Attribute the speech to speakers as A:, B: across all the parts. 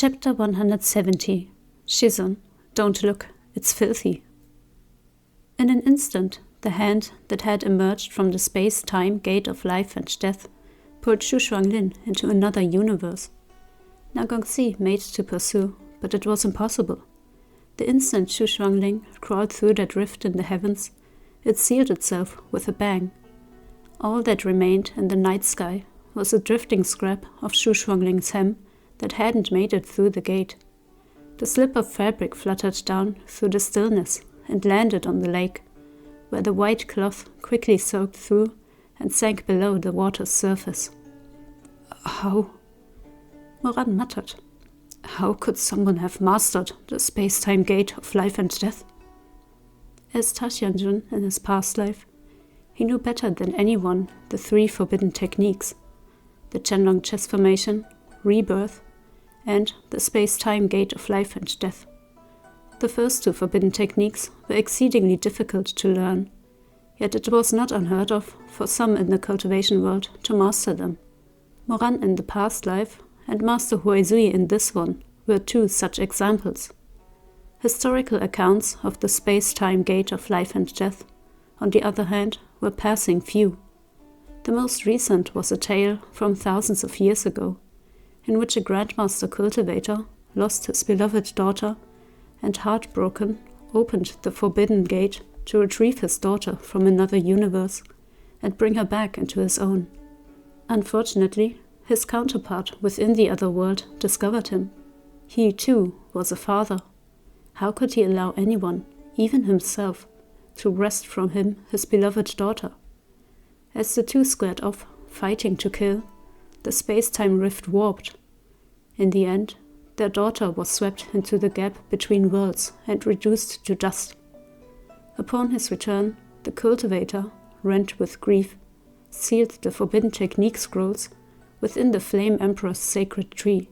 A: Chapter 170. Shizun. Don't look, it's filthy. In an instant, the hand that had emerged from the space-time gate of life and death pulled Xu Shuanglin into another universe. Nagongxi made to pursue, but it was impossible. The instant Xu Shuanglin crawled through that rift in the heavens, it sealed itself with a bang. All that remained in the night sky was a drifting scrap of Xu Shuanglin's hem that hadn't made it through the gate. The slip of fabric fluttered down through the stillness and landed on the lake, where the white cloth quickly soaked through and sank below the water's surface. How? Moran muttered. How could someone have mastered the space-time gate of life and death? As Taxianjun in his past life, he knew better than anyone the three forbidden techniques: the Chenlong chess formation, rebirth, and the space-time gate of life and death. The first two forbidden techniques were exceedingly difficult to learn, yet it was not unheard of for some in the cultivation world to master them. Moran in the past life and Master Huizui in this one were two such examples. Historical accounts of the space-time gate of life and death, on the other hand, were passing few. The most recent was a tale from thousands of years ago, in which a Grandmaster cultivator lost his beloved daughter and, heartbroken, opened the forbidden gate to retrieve his daughter from another universe and bring her back into his own. Unfortunately, his counterpart within the other world discovered him. He, too, was a father. How could he allow anyone, even himself, to wrest from him his beloved daughter? As the two squared off, fighting to kill, the space-time rift warped. In the end, their daughter was swept into the gap between worlds and reduced to dust. Upon his return, the cultivator, rent with grief, sealed the forbidden technique scrolls within the Flame Emperor's sacred tree.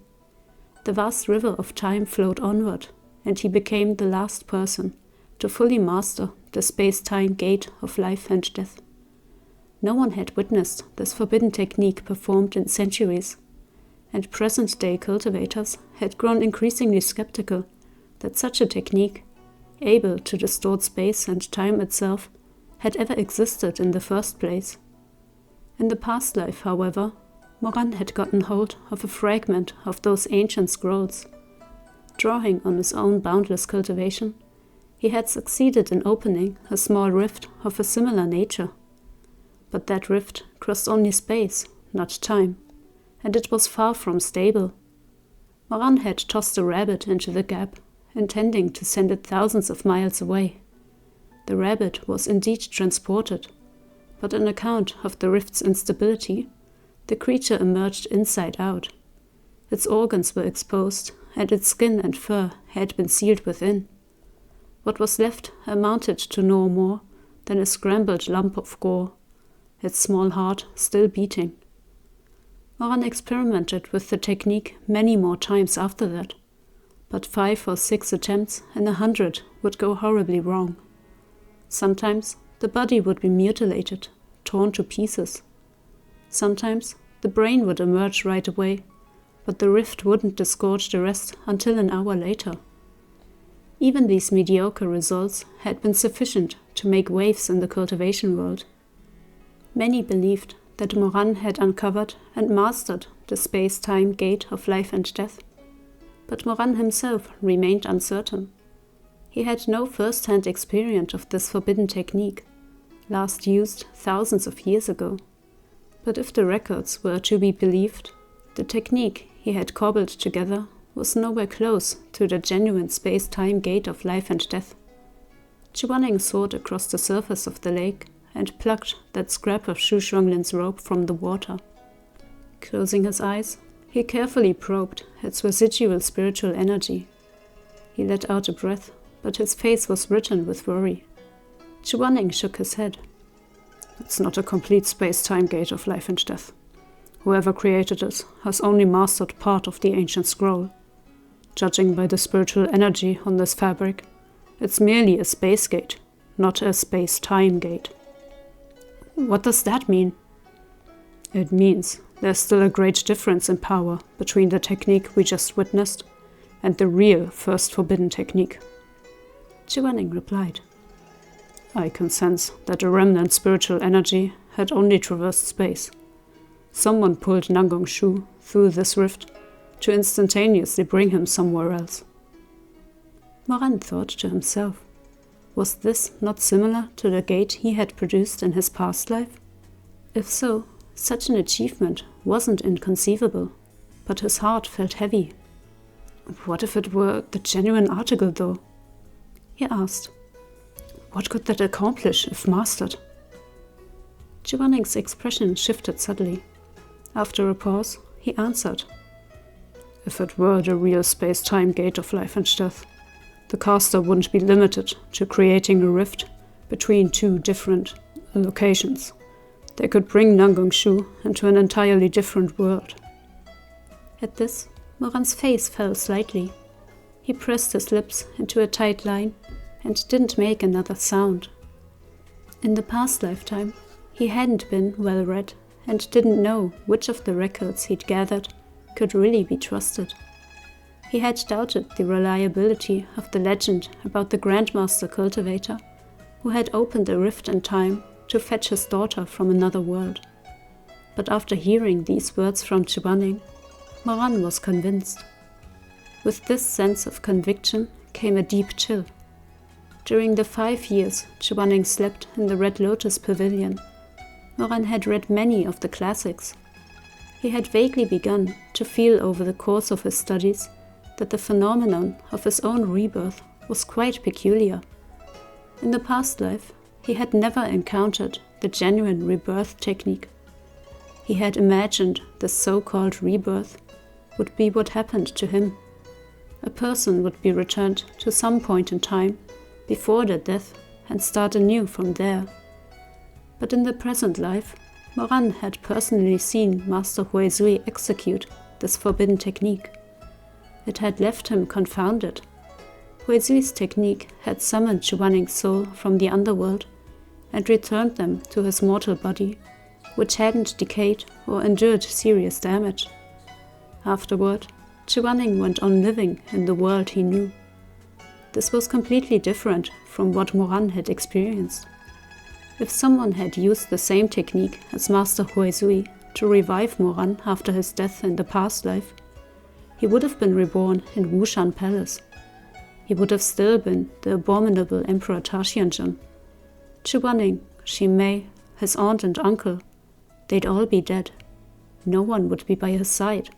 A: The vast river of time flowed onward, and he became the last person to fully master the space-time gate of life and death. No one had witnessed this forbidden technique performed in centuries, and present-day cultivators had grown increasingly skeptical that such a technique, able to distort space and time itself, had ever existed in the first place. In the past life, however, Moran had gotten hold of a fragment of those ancient scrolls. Drawing on his own boundless cultivation, he had succeeded in opening a small rift of a similar nature. But that rift crossed only space, not time, and it was far from stable. Moran had tossed a rabbit into the gap, intending to send it thousands of miles away. The rabbit was indeed transported, but on account of the rift's instability, the creature emerged inside out. Its organs were exposed, and its skin and fur had been sealed within. What was left amounted to no more than a scrambled lump of gore, its small heart still beating. Moran experimented with the technique many more times after that, but 5 or 6 attempts in 100 would go horribly wrong. Sometimes the body would be mutilated, torn to pieces. Sometimes the brain would emerge right away, but the rift wouldn't disgorge the rest until an hour later. Even these mediocre results had been sufficient to make waves in the cultivation world. Many believed that Moran had uncovered and mastered the space-time gate of life and death, but Moran himself remained uncertain. He had no first-hand experience of this forbidden technique, last used thousands of years ago. But if the records were to be believed, the technique he had cobbled together was nowhere close to the genuine space-time gate of life and death. Chuaning soared across the surface of the lake and plucked that scrap of Xu Shuanglin's rope from the water. Closing his eyes, he carefully probed its residual spiritual energy. He let out a breath, but his face was written with worry. Chuaning shook his head. It's not a complete space-time gate of life and death. Whoever created it has only mastered part of the ancient scroll. Judging by the spiritual energy on this fabric, it's merely a space gate, not a space-time gate. What does that mean? It means there's still a great difference in power between the technique we just witnessed and the real first forbidden technique. Xu Shuanglin replied, I can sense that a remnant spiritual energy had only traversed space. Someone pulled Nangong Shu through this rift to instantaneously bring him somewhere else. Moran thought to himself, was this not similar to the gate he had produced in his past life? If so, such an achievement wasn't inconceivable, but his heart felt heavy. What if it were the genuine article, though? He asked. What could that accomplish if mastered? Xu Shuangling's expression shifted subtly. After a pause, he answered. If it were the real space-time gate of life and death, the caster wouldn't be limited to creating a rift between two different locations. They could bring Nangong Shu into an entirely different world. At this, Moran's face fell slightly. He pressed his lips into a tight line and didn't make another sound. In the past lifetime, he hadn't been well read and didn't know which of the records he'd gathered could really be trusted. He had doubted the reliability of the legend about the Grandmaster Cultivator, who had opened a rift in time to fetch his daughter from another world. But after hearing these words from Xu Shuanglin, Moran was convinced. With this sense of conviction came a deep chill. During the 5 years Xu Shuanglin slept in the Red Lotus Pavilion, Moran had read many of the classics. He had vaguely begun to feel over the course of his studies that the phenomenon of his own rebirth was quite peculiar. In the past life, he had never encountered the genuine rebirth technique. He had imagined the so-called rebirth would be what happened to him. A person would be returned to some point in time before their death and start anew from there. But in the present life, Moran had personally seen Master Huizui execute this forbidden technique. It had left him confounded. Huizui's technique had summoned Xu Shuangling's soul from the underworld and returned them to his mortal body, which hadn't decayed or endured serious damage. Afterward, Xu Shuanglin went on living in the world he knew. This was completely different from what Moran had experienced. If someone had used the same technique as Master Huizui to revive Moran after his death in the past life, he would have been reborn in Wushan Palace. He would have still been the abominable Emperor Taxianzhen. Xu Shuanglin, Xi Mei, his aunt and uncle, they'd all be dead. No one would be by his side.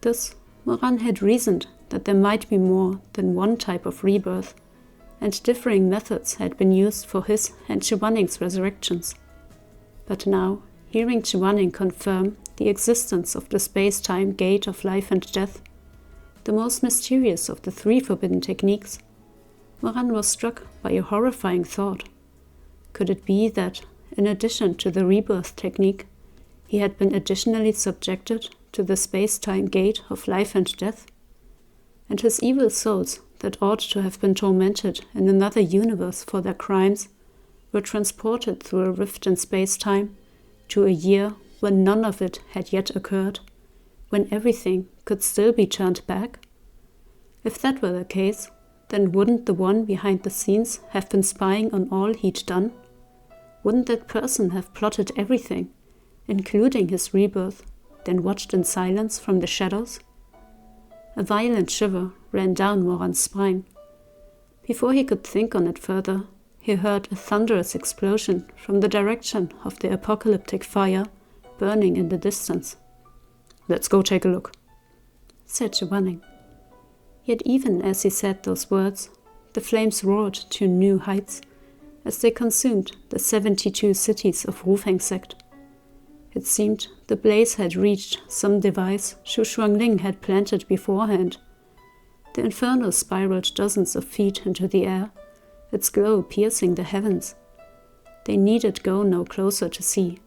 A: Thus, Moran had reasoned that there might be more than one type of rebirth, and differing methods had been used for his and Xu Shuangling's resurrections. But now, hearing Xu Shuanglin confirm the existence of the space-time gate of life and death, the most mysterious of the 3 forbidden techniques, Moran was struck by a horrifying thought. Could it be that, in addition to the rebirth technique, he had been additionally subjected to the space-time gate of life and death? And his evil souls that ought to have been tormented in another universe for their crimes were transported through a rift in space-time to a year when none of it had yet occurred, when everything could still be turned back? If that were the case, then wouldn't the one behind the scenes have been spying on all he'd done? Wouldn't that person have plotted everything, including his rebirth, then watched in silence from the shadows? A violent shiver ran down Moran's spine. Before he could think on it further, he heard a thunderous explosion from the direction of the apocalyptic fire burning in the distance. "Let's go take a look," said Xu Shuanglin. Yet even as he said those words, the flames roared to new heights as they consumed the 72 cities of Rufeng sect. It seemed the blaze had reached some device Xu Shuanglin had planted beforehand. The inferno spiraled dozens of feet into the air, its glow piercing the heavens. They needed go no closer to see.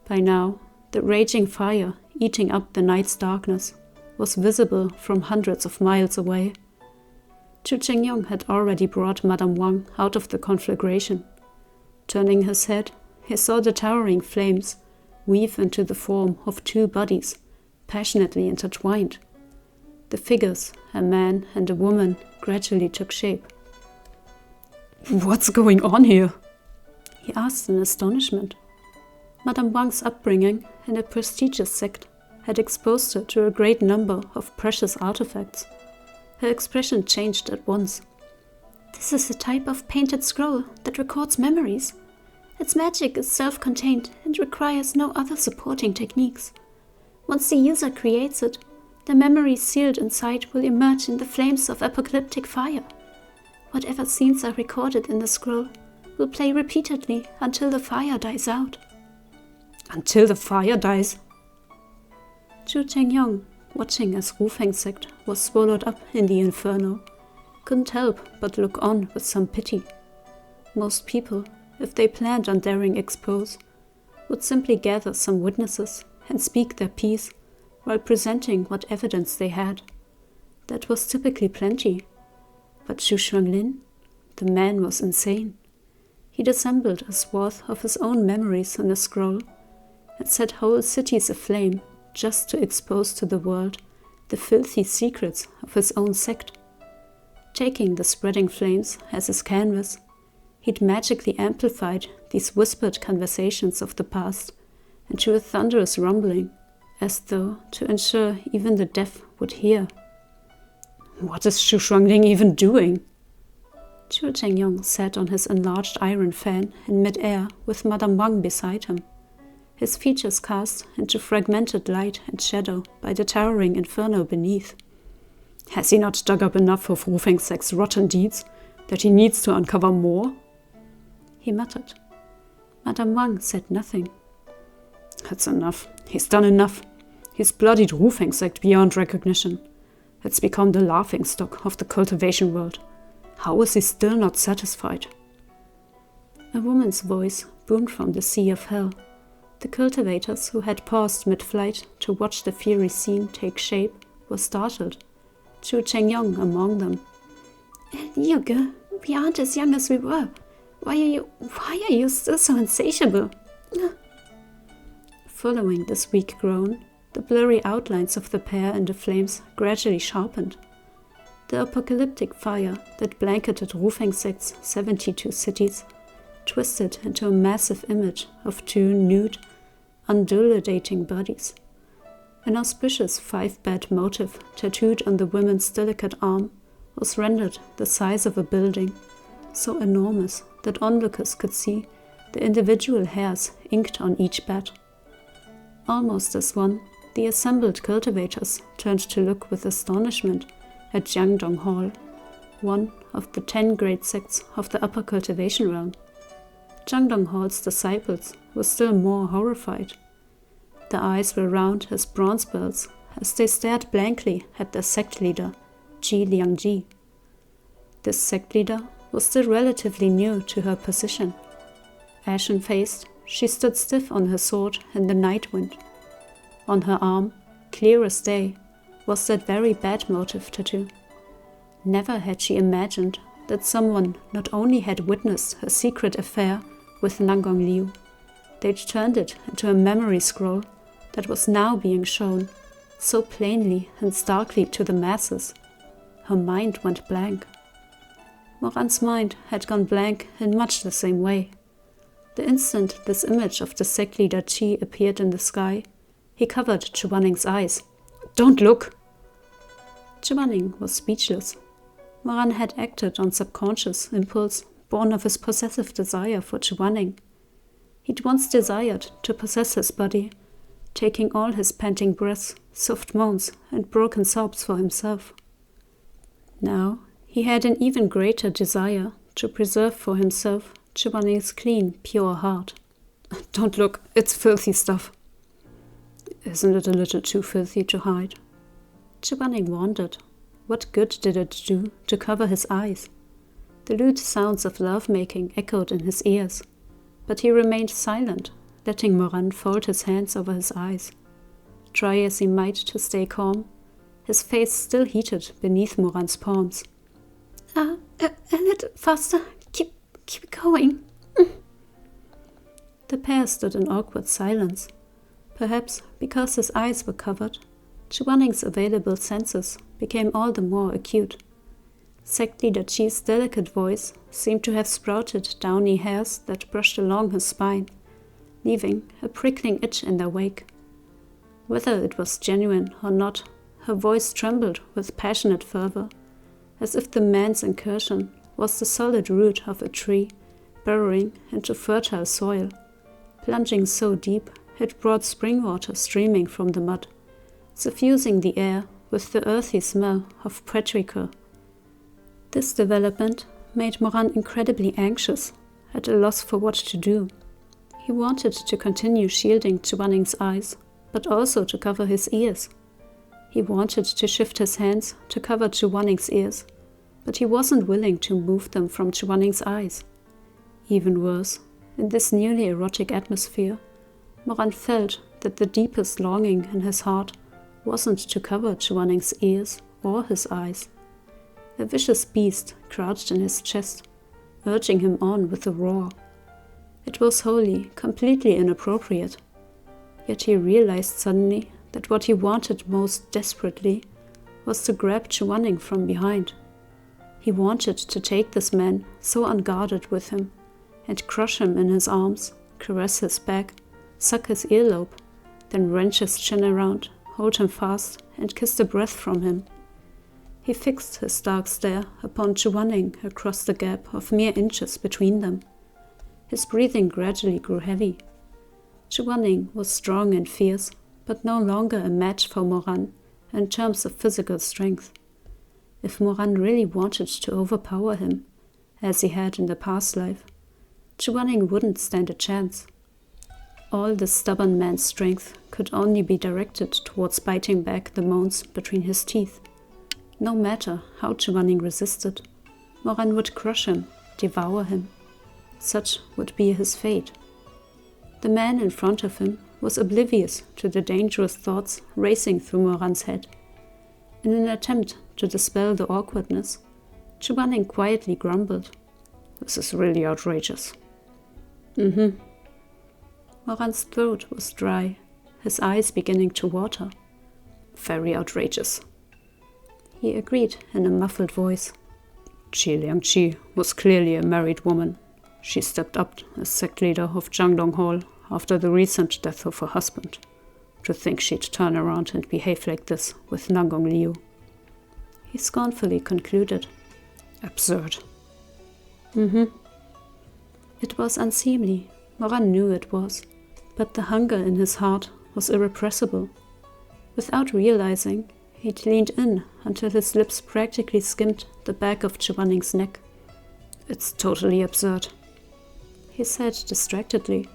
A: By now, the raging fire eating up the night's darkness was visible from hundreds of miles away. Zhu Chengyong had already brought Madame Wang out of the conflagration. Turning his head, he saw the towering flames weave into the form of 2 bodies, passionately intertwined. The figures, a man and a woman, gradually took shape. "What's going on here?" he asked in astonishment. Madame Wang's upbringing in a prestigious sect had exposed her to a great number of precious artifacts. Her expression changed at once. "This is a type of painted scroll that records memories. Its magic is self-contained and requires no other supporting techniques. Once the user creates it, the memories sealed inside will emerge in the flames of apocalyptic fire. Whatever scenes are recorded in the scroll will play repeatedly until the fire dies out." "Until the fire dies?" Zhu Chengyong, watching as Rufeng's sect was swallowed up in the inferno, couldn't help but look on with some pity. Most people, if they planned on daring expose, would simply gather some witnesses and speak their piece while presenting what evidence they had. That was typically plenty. But Xu Shuanglin, the man was insane. He'd assembled a swath of his own memories in a scroll and set whole cities aflame just to expose to the world the filthy secrets of his own sect. Taking the spreading flames as his canvas, he'd magically amplified these whispered conversations of the past into a thunderous rumbling, as though to ensure even the deaf would hear. "What is Xu Shuanglin even doing?" Zhu Chengyong sat on his enlarged iron fan in mid-air with Madame Wang beside him, his features cast into fragmented light and shadow by the towering inferno beneath. "Has he not dug up enough of Wu Fengsek's rotten deeds that he needs to uncover more?" he muttered. Madame Wang said nothing. "That's enough. He's done enough. He's bloodied Wu Fengsek beyond recognition. It's become the laughingstock of the cultivation world. How is he still not satisfied?" A woman's voice boomed from the sea of hell. The cultivators who had paused mid-flight to watch the fiery scene take shape were startled, Zhu Chengyong among them. "You girl, we aren't as young as we were. Why are you still so insatiable?" Following this weak groan, the blurry outlines of the pair in the flames gradually sharpened. The apocalyptic fire that blanketed Rufengsek's 72 cities twisted into a massive image of two nude, undulating bodies. An auspicious 5-bat motif tattooed on the woman's delicate arm was rendered the size of a building, so enormous that onlookers could see the individual hairs inked on each bat. Almost as one, the assembled cultivators turned to look with astonishment at Jiangdong Hall, one of the 10 great sects of the upper cultivation realm. Jiangdong Hall's disciples were still more horrified. Their eyes were round as bronze bells as they stared blankly at their sect leader, Ji Liangji. This sect leader was still relatively new to her position. Ashen-faced, she stood stiff on her sword in the night wind. On her arm, clear as day, was that very bad motive tattoo. Never had she imagined that someone not only had witnessed her secret affair with Nanggong Liu, they'd turned it into a memory scroll that was now being shown so plainly and starkly to the masses. Her mind went blank. Moran's mind had gone blank in much the same way. The instant this image of the sect leader Qi appeared in the sky, he covered Chuaning's eyes. "Don't look!" Chuaning was speechless. Moran had acted on subconscious impulse born of his possessive desire for Chuaning. He'd once desired to possess his body, taking all his panting breaths, soft moans, and broken sobs for himself. Now he had an even greater desire to preserve for himself Chuaning's clean, pure heart. "Don't look, it's filthy stuff." "Isn't it a little too filthy to hide?" Chuaning wondered. What good did it do to cover his eyes? The lewd sounds of love-making echoed in his ears, but he remained silent, letting Moran fold his hands over his eyes. Try as he might to stay calm, his face still heated beneath Moran's palms. A little faster. Keep going." The pair stood in awkward silence. Perhaps because his eyes were covered, Chuaning's available senses became all the more acute. Sect leader Qi's delicate voice seemed to have sprouted downy hairs that brushed along his spine, leaving a prickling itch in their wake. Whether it was genuine or not, her voice trembled with passionate fervor, as if the man's incursion was the solid root of a tree burrowing into fertile soil, plunging so deep it brought spring water streaming from the mud, suffusing the air with the earthy smell of petrichor. This development made Moran incredibly anxious, at a loss for what to do. He wanted to continue shielding Chuaning's eyes, but also to cover his ears. He wanted to shift his hands to cover Chuaning's ears, but he wasn't willing to move them from Chuaning's eyes. Even worse, in this newly erotic atmosphere, Moran felt that the deepest longing in his heart wasn't to cover Chuaning's ears or his eyes. A vicious beast crouched in his chest, urging him on with a roar. It was wholly, completely inappropriate. Yet he realized suddenly that what he wanted most desperately was to grab Chuaning from behind. He wanted to take this man so unguarded with him and crush him in his arms, caress his back, suck his earlobe, then wrench his chin around, hold him fast, and kiss the breath from him. He fixed his dark stare upon Chuanning across the gap of mere inches between them. His breathing gradually grew heavy. Chuanning was strong and fierce, but no longer a match for Moran in terms of physical strength. If Moran really wanted to overpower him, as he had in the past life, Chuanning wouldn't stand a chance. All the stubborn man's strength could only be directed towards biting back the moans between his teeth. No matter how Chuanning resisted, Moran would crush him, devour him. Such would be his fate. The man in front of him was oblivious to the dangerous thoughts racing through Moran's head. In an attempt to dispel the awkwardness, Chuanning quietly grumbled, "This is really outrageous." Moran's throat was dry, his eyes beginning to water. "Very outrageous," he agreed in a muffled voice. Qi was clearly a married woman. She stepped up as sect leader of Jiangdong Hall after the recent death of her husband. To think she'd turn around and behave like this with Nangong Liu. He scornfully concluded. Absurd. It was unseemly. Moran knew it was, but the hunger in his heart was irrepressible. Without realizing, he'd leaned in until his lips practically skimmed the back of Chuaning's neck. "It's totally absurd," he said distractedly.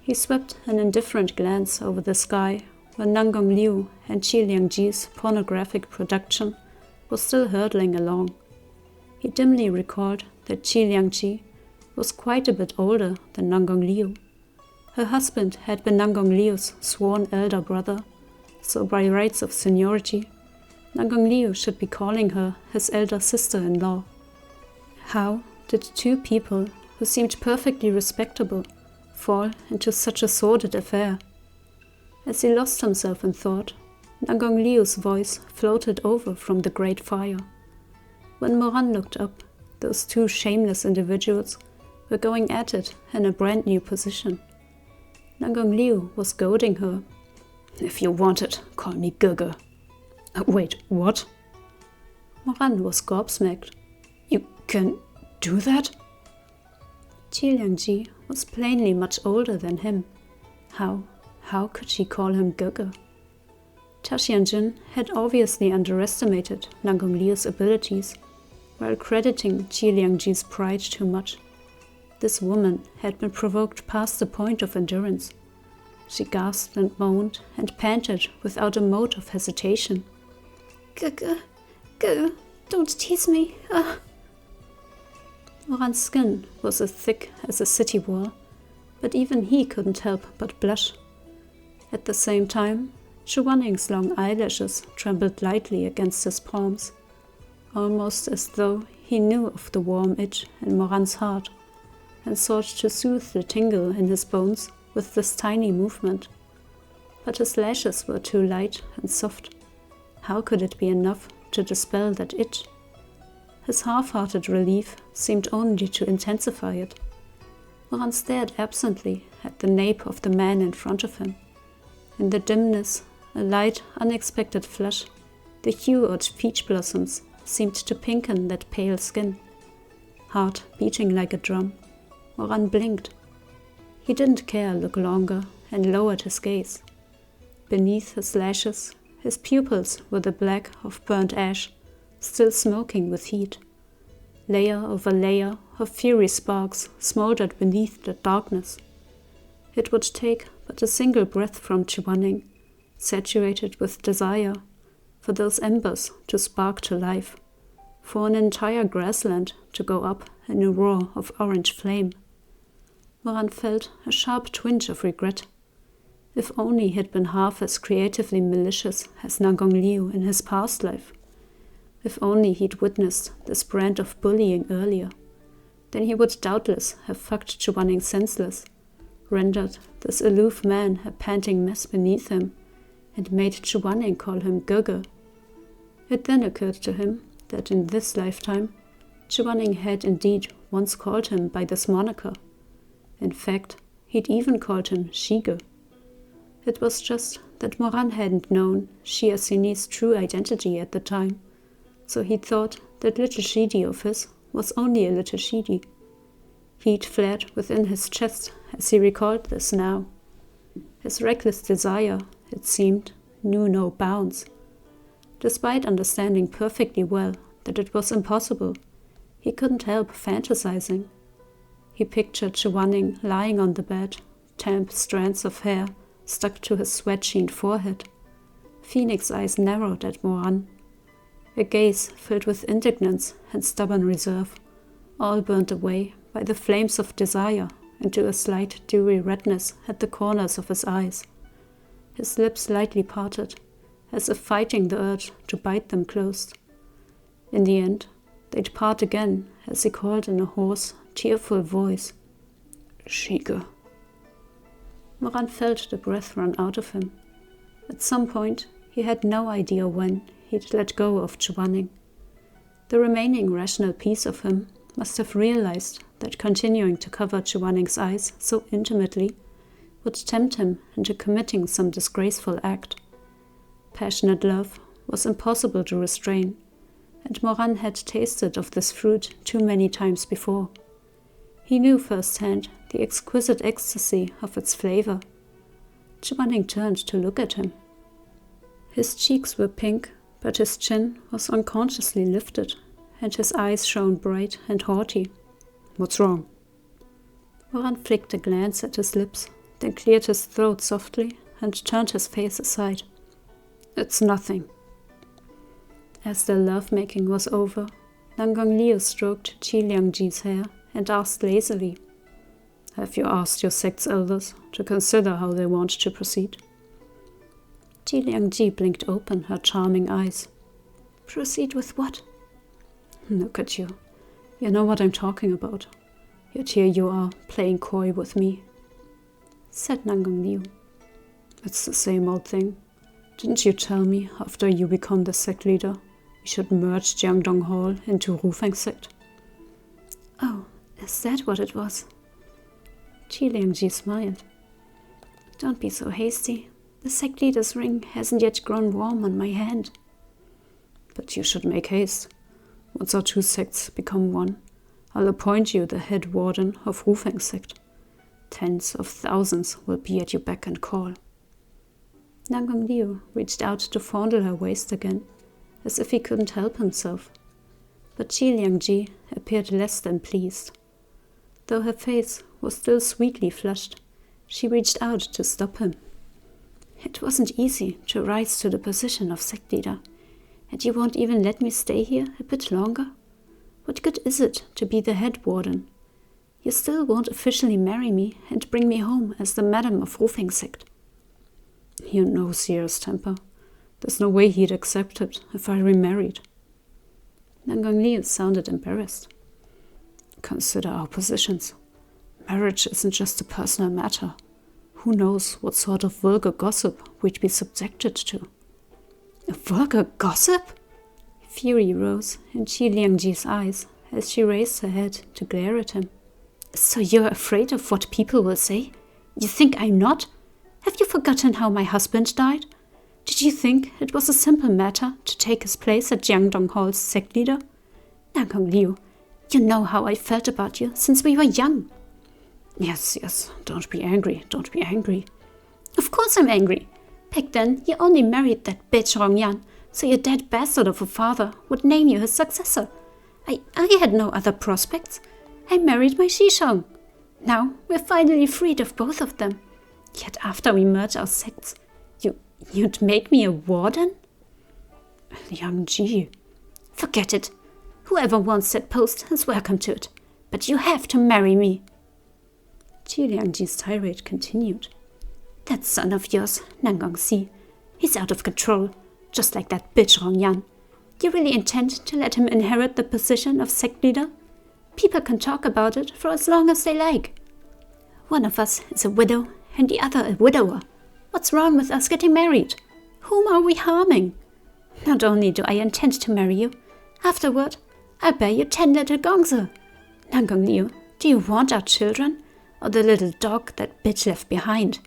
A: He swept an indifferent glance over the sky where Nangong Liu and Qi Liangji's pornographic production was still hurtling along. He dimly recalled that Qi Liangji was quite a bit older than Nangong Liu. Her husband had been Nangong Liu's sworn elder brother, so by rights of seniority, Nangong Liu should be calling her his elder sister-in-law. How did two people who seemed perfectly respectable fall into such a sordid affair? As he lost himself in thought, Nangong Liu's voice floated over from the great fire. When Moran looked up, those two shameless individuals were going at it in a brand new position. Nangong Liu was goading her. "If you want it, call me Gege." Wait, what? Moran was gobsmacked. "You can do that?" Qi Liangji was plainly much older than him. How could she call him Gege? Taxianjin had obviously underestimated Nangong Liu's abilities, while crediting Qi Liangji's pride too much. This woman had been provoked past the point of endurance. She gasped and moaned and panted without a mote of hesitation. Gege, don't tease me. Moran's skin was as thick as a city wall, but even he couldn't help but blush. At the same time, Chuaning's long eyelashes trembled lightly against his palms, almost as though he knew of the warm itch in Moran's heart and sought to soothe the tingle in his bones with this tiny movement. but his lashes were too light and soft. How could it be enough to dispel that itch? His half-hearted relief seemed only to intensify it. Moran stared absently at the nape of the man in front of him. In the dimness, a light, unexpected flush, the hue of peach blossoms, seemed to pinken that pale skin. Heart beating like a drum, Moran blinked. He didn't care look longer and lowered his gaze. Beneath his lashes, his pupils were the black of burnt ash, still smoking with heat. Layer over layer of fiery sparks smoldered beneath the darkness. It would take but a single breath from Xu Shuanglin, saturated with desire, for those embers to spark to life, for an entire grassland to go up in a roar of orange flame. Moran felt a sharp twinge of regret. If only he had been half as creatively malicious as Nangong Liu in his past life. If only he'd witnessed this brand of bullying earlier, then he would doubtless have fucked Xu Shuanglin senseless, rendered this aloof man a panting mess beneath him, and made Xu Shuanglin call him Gege. It then occurred to him that in this lifetime, Xu Shuanglin had indeed once called him by this moniker. In fact, he'd even called him Shige. It was just that Moran hadn't known Xie Xini's true identity at the time, so he thought that little Shidi of his was only a little Shidi. Heat flared within his chest as he recalled this now. His reckless desire, it seemed, knew no bounds. Despite understanding perfectly well that it was impossible, he couldn't help fantasizing. He pictured Xu Shuanglin lying on the bed, damp strands of hair stuck to his sweat-sheened forehead. Phoenix eyes narrowed at Moran. A gaze filled with indignance and stubborn reserve, all burnt away by the flames of desire into a slight dewy redness at the corners of his eyes. His lips lightly parted, as if fighting the urge to bite them closed. In the end, they'd part again as he called in a hoarse, tearful voice, "Shige." Moran felt the breath run out of him. At some point, he had no idea when, he'd let go of Xu Shuanglin. The remaining rational piece of him must have realized that continuing to cover Xu Shuanglin's eyes so intimately would tempt him into committing some disgraceful act. Passionate love was impossible to restrain, and Moran had tasted of this fruit too many times before. He knew firsthand the exquisite ecstasy of its flavor. Xu Shuanglin turned to look at him. His cheeks were pink, but his chin was unconsciously lifted, and his eyes shone bright and haughty. "What's wrong?" Moran flicked a glance at his lips, then cleared his throat softly and turned his face aside. "It's nothing." As their love-making was over, Nangong Liu stroked Qi Liangji's hair and asked lazily, "Have you asked your sect's elders to consider how they want to proceed?" Qi Liangji blinked open her charming eyes. "Proceed with what?" "Look at you. You know what I'm talking about. Yet here you are, playing coy with me," said Nangong Liu. "It's the same old thing. Didn't you tell me, after you become the sect leader, we should merge Jiangdong Hall into Rufeng sect?" "Oh, is that what it was?" Qi Liangji smiled. "Don't be so hasty. The sect leader's ring hasn't yet grown warm on my hand." "But you should make haste. Once our two sects become one, I'll appoint you the head warden of Rufeng sect. Tens of thousands will be at your beck and call." Nangong Liu reached out to fondle her waist again, as if he couldn't help himself. But Qi Liangji appeared less than pleased. Though her face was still sweetly flushed, she reached out to stop him. "It wasn't easy to rise to the position of sect leader, and you won't even let me stay here a bit longer? What good is it to be the head warden? You still won't officially marry me and bring me home as the madam of Rufeng sect." "You know Seer's temper. There's no way he'd accept it if I remarried." Nangong Liu sounded embarrassed. "Consider our positions. Marriage isn't just a personal matter. Who knows what sort of vulgar gossip we'd be subjected to? A vulgar gossip? Fury rose in Qi Liangji's eyes as she raised her head to glare at him. So you're afraid of what people will say? You think I'm not? Have you forgotten how my husband died? Did you think it was a simple matter to take his place at Jiangdong Hall's sect leader? Nangong Liu, you know how I felt about you since we were young. Yes, don't be angry. Of course I'm angry. Back then, you only married that bitch Rongyan, so your dead bastard of a father would name you his successor. I had no other prospects. I married my Shishong. Now we're finally freed of both of them. Yet after we merge our sects, you'd make me a warden? Liang Ji. Forget it. Whoever wants that post is welcome to it. But you have to marry me. Qi Liangji's tirade continued. That son of yours, Nangong Si, he's out of control, just like that bitch Rongyan. You really intend to let him inherit the position of sect leader? People can talk about it for as long as they like. One of us is a widow and the other a widower. What's wrong with us getting married? Whom are we harming? Not only do I intend to marry you, afterward, I'll bear you 10 little gongzi. Nangong Liu, do you want our children? Or the little dog that bitch left behind?